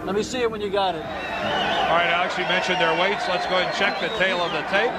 Let me see it when you got it. All right, Alex, you mentioned their weights. Let's go ahead and check the tail of the tape.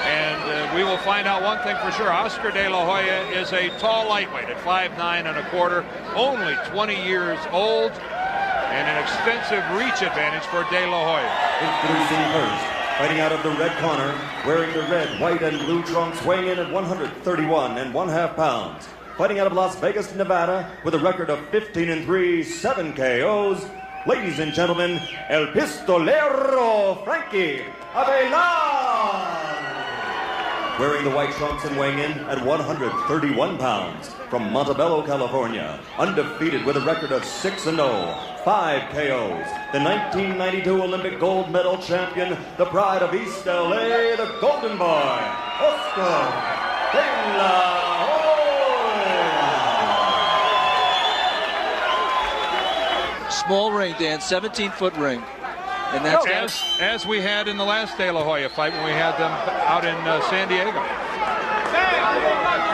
And we will find out one thing for sure. Oscar De La Hoya is a tall lightweight at 5'9½", only 20 years old, and an extensive reach advantage for De La Hoya. Introducing first, fighting out of the red corner, wearing the red, white, and blue trunks, weighing in at 131½ pounds. Fighting out of Las Vegas, Nevada, with a record of 15-3, 7 KOs. Ladies and gentlemen, El Pistolero Frankie AVELAR. Wearing the white trunks and weighing in at 131 pounds. From Montebello, California, undefeated with a record of 6-0, 5 KOs. The 1992 Olympic gold medal champion, the pride of East LA, the Golden Boy, Oscar De La Hoya. Small ring, Dan, 17-foot ring. And that's as we had in the last De La Hoya fight when we had them out in San Diego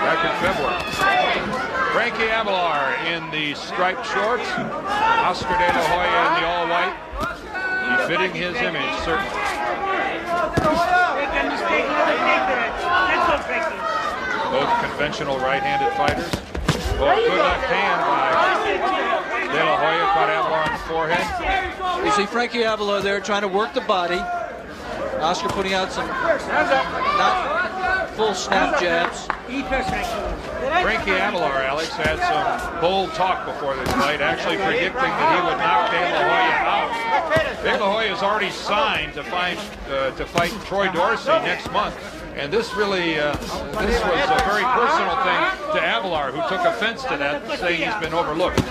back in February. Frankie AVELAR in the striped shorts, Oscar De La Hoya in the all-white, befitting his image, certainly. Both conventional right-handed fighters. Both good left hand by De La Hoya, caught AVELAR on the forehead. You see Frankie AVELAR there trying to work the body. Oscar putting out some not full snap jabs. Frankie AVELAR, Alex, had some bold talk before this fight, actually predicting that he would knock De La Hoya out. De La Hoya has already signed to fight Troy Dorsey next month. And this really, this was a very personal thing to AVELAR, who took offense to that, saying he's been overlooked.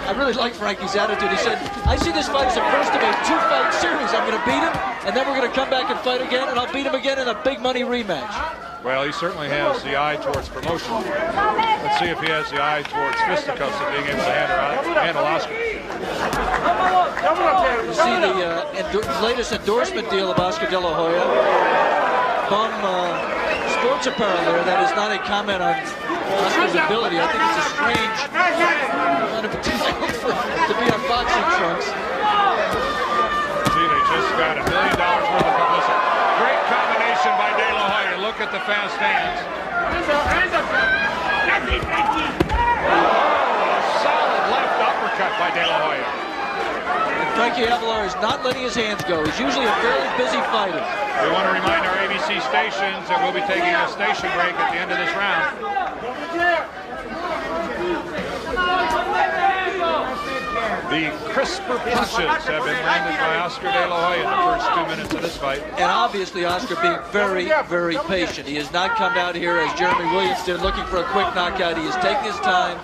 I really like Frankie's attitude. He said, I see this fight as a first of a two-fight series. I'm going to beat him, and then we're going to come back and fight again, and I'll beat him again in a big money rematch. Well, he certainly has the eye towards promotion. Let's see if he has the eye towards fisticuffs of being able to handle Oscar. You see the latest endorsement deal of Oscar De La Hoya. Bum sports apparel there. That is not a comment on Oscar's ability. I think it's a strange kind of to be on boxing trunks. See, they just got $1 million worth of publicity. Great combination by De La Hoya. Look at the fast hands. A solid left uppercut by De La Hoya. And Frankie AVELAR is not letting his hands go. He's usually a fairly busy fighter. We want to remind our ABC stations that we'll be taking a station break at the end of this round. The crisper punches have been landed by Oscar De La Hoya in the first 2 minutes of this fight. And obviously Oscar being very, very patient. He has not come out here as Jeremy Williams did, looking for a quick knockout. He is taking his time.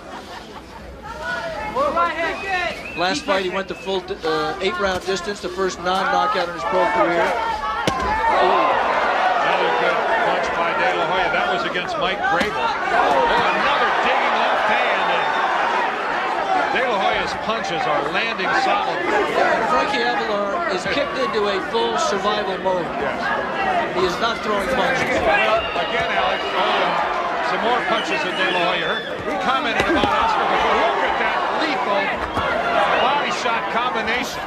Last fight he went the full 8-round distance, the first non-knockout in his pro career. Another good punch by De La Hoya. That was against Mike Grable. Another digging left hand. And De La Hoya's punches are landing solidly. Frankie AVELAR is kicked into a full survival mode. Yes. He is not throwing punches. Again, Alex, some more punches that De La Hoya hurt. We commented about Oscar before. Look at that lethal body shot combination.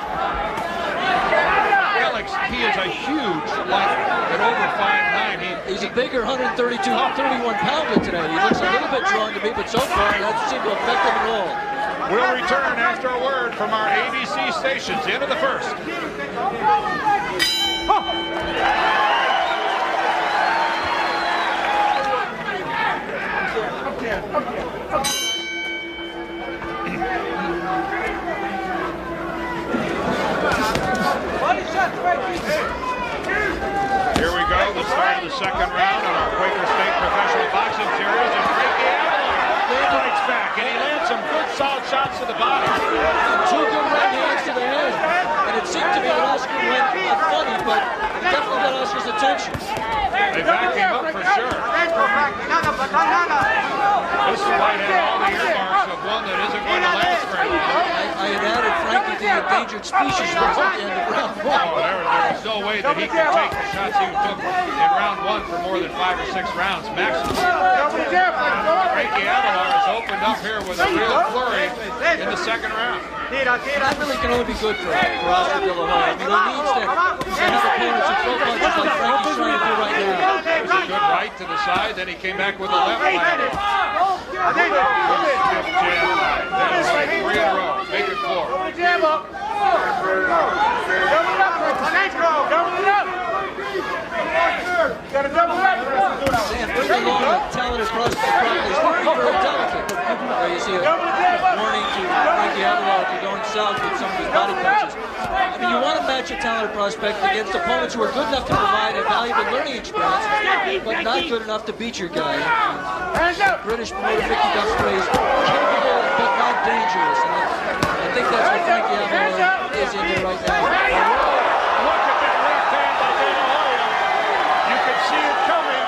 Alex, he is a huge lightweight at over 5'9". He's a bigger 31 pounder today. He looks a little bit drawn to me, but so far it hasn't seemed to affect him at all. We'll return after a word from our ABC stations. The end of the first. Here we go, the start of the second round on our Quaker State Professional Boxing Series, and Frankie AVELAR strikes back, and he lands some good solid shots to the body. Two good right hands to the head, and it seemed to me that Oscar went funny, but it definitely got Oscar's attention. They back him up for sure. This fight had all the earmarks of one that isn't going to last very long. I had added Frankie to the endangered species list at the end of round one. Oh, there was no way that he could take the shots he took in round one for more than 5 or 6 rounds maximum. Frankie Avelar has opened up here with a real flurry in the second round. That really can only be good for Oscar De La Hoya. I mean, he needs to have opponents who throw punches like Frankie's trying to do right now. There's a good right to the side, then he came back with a left lateral. Stiff jab line. That's right, 3 in a row. Make it 4. And bring along a talented prospect properly. It's very, very delicate. You see a warning to Frankie Avelar if you're going south with some of his body punches. I mean, you want to match a talented prospect against opponents who are good enough to provide a valuable learning experience, but not good enough to beat your guy. British promoter Mickey Duffstray is capable but not dangerous. And I think that's what Frankie Avelar is in here right now. Look at that left hand by De La Hoya. You can see it coming.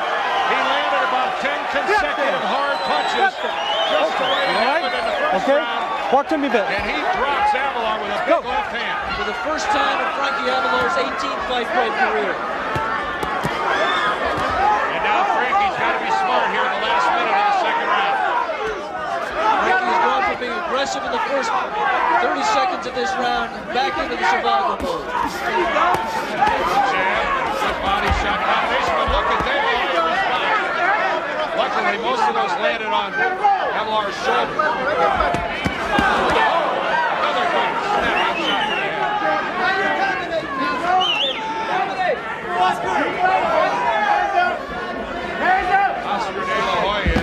He landed about 10 consecutive hard punches, just the way it happened in the first round. Walk to me a bit. And he drops Avelar with a big left hand. For the first time in Frankie Avelar's 18-fight pro career. And now Frankie's got to be smart here in the last minute of the second round. Frankie's gone from being aggressive in the first 30 seconds of this round back into the survival mode. Jab, good body shot combination, but look at De La Hoya respond. Luckily, most of those landed on Avelar's shoulder. Another good snapping shot to the head. Oscar De La Hoya. He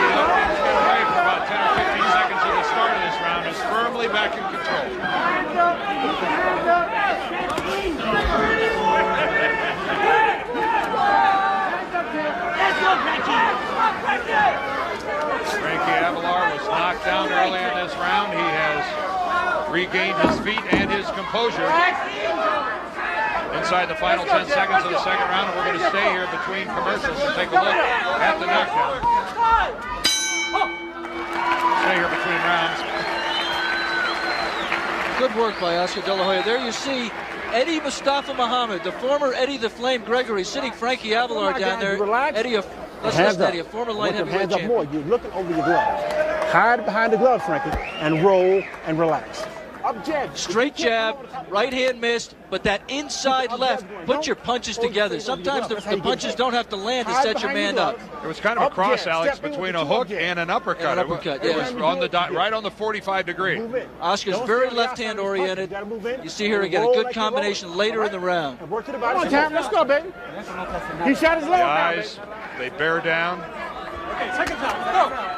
let things get away for about 10 or 15 seconds at the start of this round. Is firmly back in control. Frankie Avelar was knocked down early in this round. He has regained his feet and his composure inside the final 10 seconds of the second round, and we're going to stay here between commercials and take a look at the knockdown. Stay here between rounds. Good work by Oscar De La Hoya. There you see Eddie Mustafa Muhammad, the former Eddie the Flame Gregory, sitting Frankie Avelar down there. Eddie, let's listen to Eddie, a former light heavyweight champion. Hands up more. You're looking over your glove. Hide behind the glove, Frankie, and roll and relax. Up jab. Straight jab, right hand missed, but that inside left, put your punches together. Sometimes the punches don't have to land to set your man up. It was kind of a cross, Alex, between a hook and an uppercut. It was on the dot, right on the 45 degree. Oscar's very left-hand oriented. You see here again, a good combination later in the round. Come on, Tam, let's go, baby. He shot his leg. The eyes, they bear down.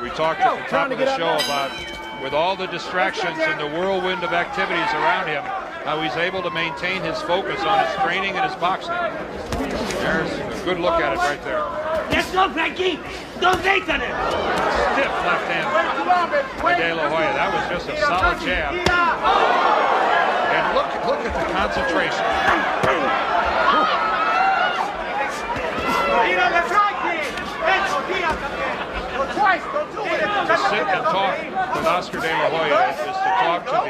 We talked at the top of the show about, with all the distractions and the whirlwind of activities around him, how he's able to maintain his focus on his training and his boxing. There's a good look at it right there. Let's go, Frankie! Don't wait on it! Stiff left hand by De La Hoya. That was just a solid jab. And look at the concentration. To sit and talk with Oscar De La Hoya is to talk to the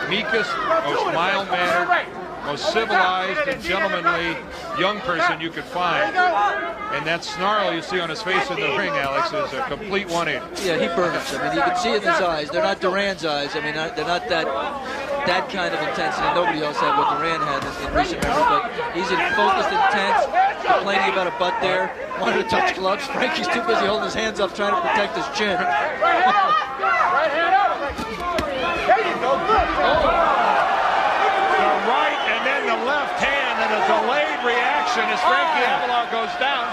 meekest, most mild-mannered, most civilized and gentlemanly young person you could find. And that snarl you see on his face in the ring, Alex, is a complete 180. Yeah, he burns. I mean, you can see it in his eyes. They're not Duran's eyes. I mean, they're not that kind of intensity. Nobody else had what Duran had in recent memory, but he's in focused, intense, complaining about a butt there, wanted to touch gloves. Frankie's too busy holding his hands up, trying to protect his chin. Right hand up. There you go. Good. The right and then the left hand and a delayed reaction as Frankie Avelar goes down.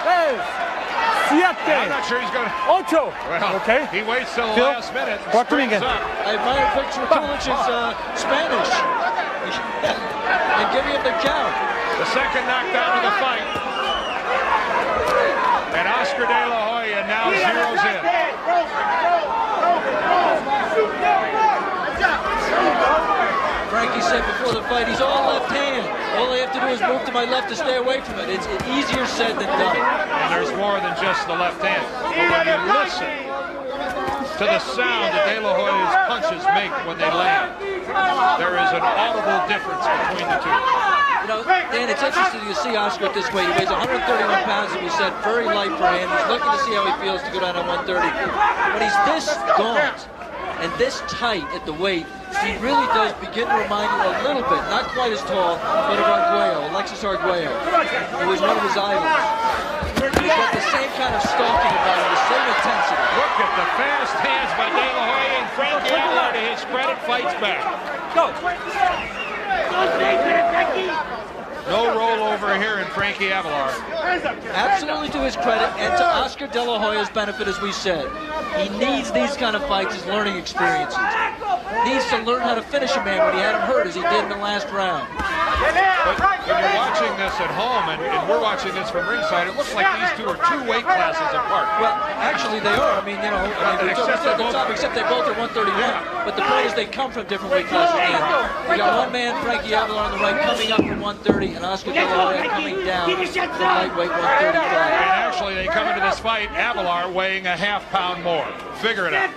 I'm not sure he's going to... Ocho. Well, okay. He waits till the last minute and Walk to me springs again. up. I admire Victor Kulich's Spanish. And give him the count. The second knockdown of the fight. And Oscar De La Hoya now zeroes in. Frankie said before the fight, he's all left hand. All I have to do is move to my left to stay away from it. It's easier said than done. And there's more than just the left hand. But when you listen to the sound that De La Hoya's punches make when they land. There is an audible difference between the two. You know, Dan, it's interesting to see Oscar at this weight. He weighs 131 pounds, and we said very light for him. He's looking to see how he feels to go down to 130. When he's this gaunt and this tight at the weight, he really does begin to remind you a little bit, not quite as tall, but of Arguello, Alexis Arguello. He was one of his idols. He's got the same kind of stalking about him, the same intensity. Look at the fast hands by De La Hoya, and Frankie Avalar, to his credit, fights back. Go. Don't say that, Frankie. No rollover here in Frankie Avalar. Absolutely to his credit and to Oscar De La Hoya's benefit, as we said. He needs these kind of fights as learning experiences. Needs to learn how to finish a man when he had him hurt, as he did in the last round. But when you're watching this at home, and we're watching this from ringside, it looks like these two are 2 weight classes apart. Well, actually they are. I mean, you know, except they both are 131. But the point is they come from different weight classes. We got one man, Frankie Avalar, on the right, coming up from 130, and Oscar De La Hoya coming down from lightweight 135. And actually, they come into this fight, Avalar weighing a ½ pound more. Figure it out.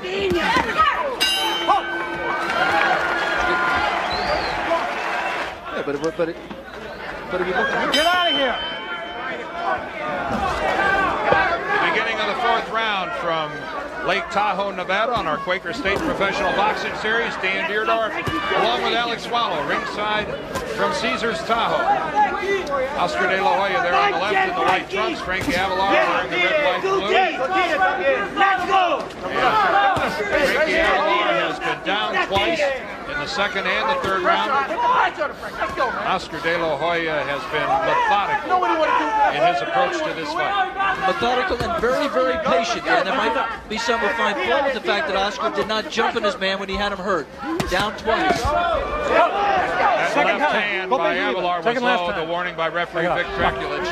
Yeah, but if you look at Get out of here. The beginning of the 4th round from Lake Tahoe, Nevada, on our Quaker State Professional Boxing Series. Dan Deerdorf, along with Alex Swallow, ringside from Caesars Tahoe. Oscar De La Hoya there on the left in the white trunks. Frankie Avalar wearing the red, white, and blue. Let's go. Frankie Avalar has been down twice in the 2nd and the 3rd round. Oscar De La Hoya has been methodical in his approach to this fight. methodical and very, very patient. And there might be some who find fault with the fact that Oscar did not jump on his man when he had him hurt. Down twice. That left hand by Avalar was low. The warning by referee Vic Draculich.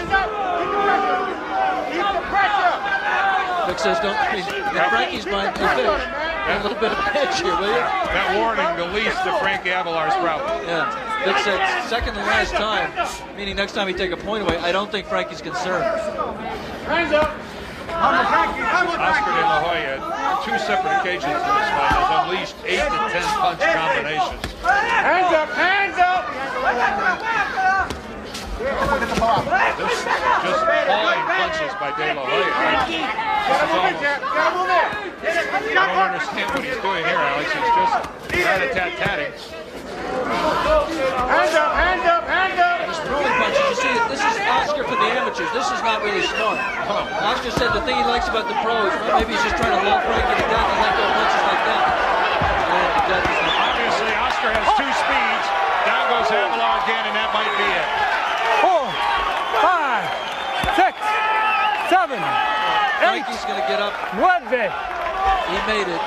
Vic says, don't, in Frankie's mind, a little bit of pitch here, will you? That warning, the least of Frankie Avalar's problem. Yeah. Vic said, second to last time, meaning next time he take a point away, I don't think Frankie's concerned. Hands up. Oscar De La Hoya, 2 separate occasions in this fight, has unleashed 8 to 10 punch combinations. Hands up, hands up. This is just falling punches by De La Hoya. I don't understand what he's doing here, Alex. He's just rat-a-tat-tatting. Hands up, hands up, hands up. He's throwing punches. You see, this is Oscar for the amateurs. This is not really smart. Oscar said the thing he likes about the pros, well, maybe he's just trying to lull Frankie to death and let go punches like that. Obviously, Oscar has 2 speeds. Down goes Avalar again, and that might be it. 4, 5, 6, 7, 8. Frankie's going to get up. What, Vic? He made it.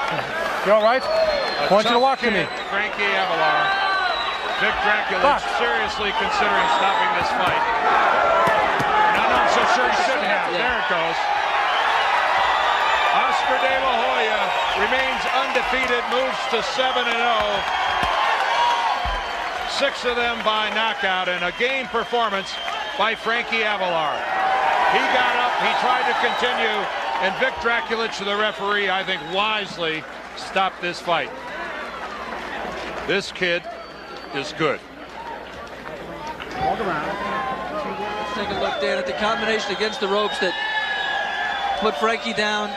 You all right? I want you to walk to me. Frankie Avalar. Vic Draculich seriously considering stopping this fight. No, I'm so sure he shouldn't have. Yeah. There it goes. Oscar De La Hoya remains undefeated, moves to 7-0. 6 of them by knockout, and a game performance by Frankie Avalar. He got up, he tried to continue, and Vic Draculich, the referee, I think wisely stopped this fight. This kid is good. Let's take a look, Dan, at the combination against the ropes that put Frankie down.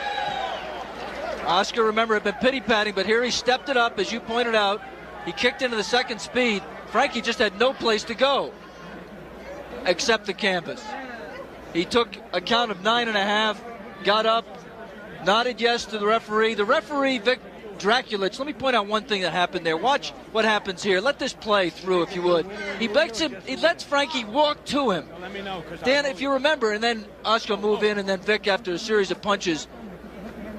Oscar, remember, had been pity-patting, but here he stepped it up, as you pointed out. He kicked into the second speed. Frankie just had no place to go except the canvas. He took a count of 9.5, got up, nodded yes to the referee. The referee, Vic Draculich, let me point out one thing that happened there. Watch what happens here. Let this play through, if you would. He lets Frankie walk to him. Dan, if you remember, and then Oscar move in, and then Vic, after a series of punches,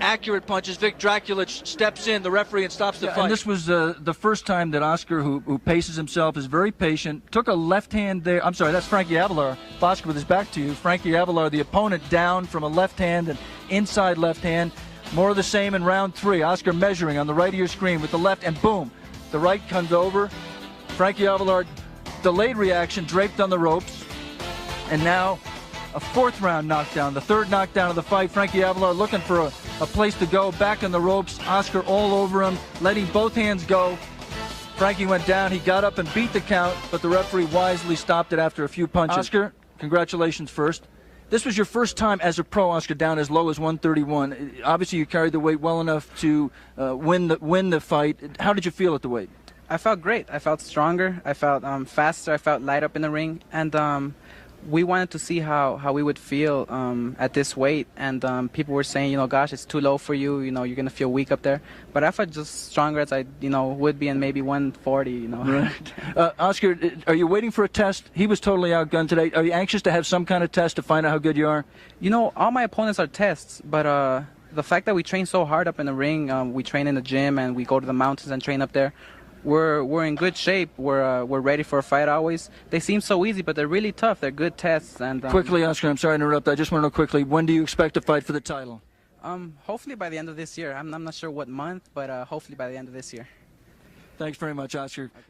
accurate punches, Vic Draculich steps in, the referee, and stops the fight. And this was the first time that Oscar, who paces himself, is very patient, took a left hand there. I'm sorry, that's Frankie Avalar. Oscar with his back to you. Frankie Avalar, the opponent, down from a left hand and inside left hand. More of the same in round 3. Oscar measuring on the right of your screen with the left, and boom, the right comes over. Frankie Avalar, delayed reaction, draped on the ropes. And now a fourth round knockdown, the third knockdown of the fight. Frankie Avelar looking for a place to go, back in the ropes. Oscar all over him, letting both hands go. Frankie went down, he got up and beat the count, but the referee wisely stopped it after a few punches. Oscar, congratulations first. This was your first time as a pro, Oscar, down as low as 131. Obviously, you carried the weight well enough to win the fight. How did you feel at the weight? I felt great. I felt stronger. I felt faster. I felt light up in the ring. And we wanted to see how we would feel at this weight. And people were saying, gosh, it's too low for you. You're going to feel weak up there. But I felt just stronger as I, would be in maybe 140, Right. Oscar, are you waiting for a test? He was totally outgunned today. Are you anxious to have some kind of test to find out how good you are? All my opponents are tests. But the fact that we train so hard up in the ring, we train in the gym and we go to the mountains and train up there. We're in good shape. We're ready for a fight always. They seem so easy, but they're really tough. They're good tests. And quickly, Oscar, I'm sorry to interrupt. I just want to know quickly, when do you expect to fight for the title? Hopefully by the end of this year. I'm not sure what month, but hopefully by the end of this year. Thanks very much, Oscar. Okay.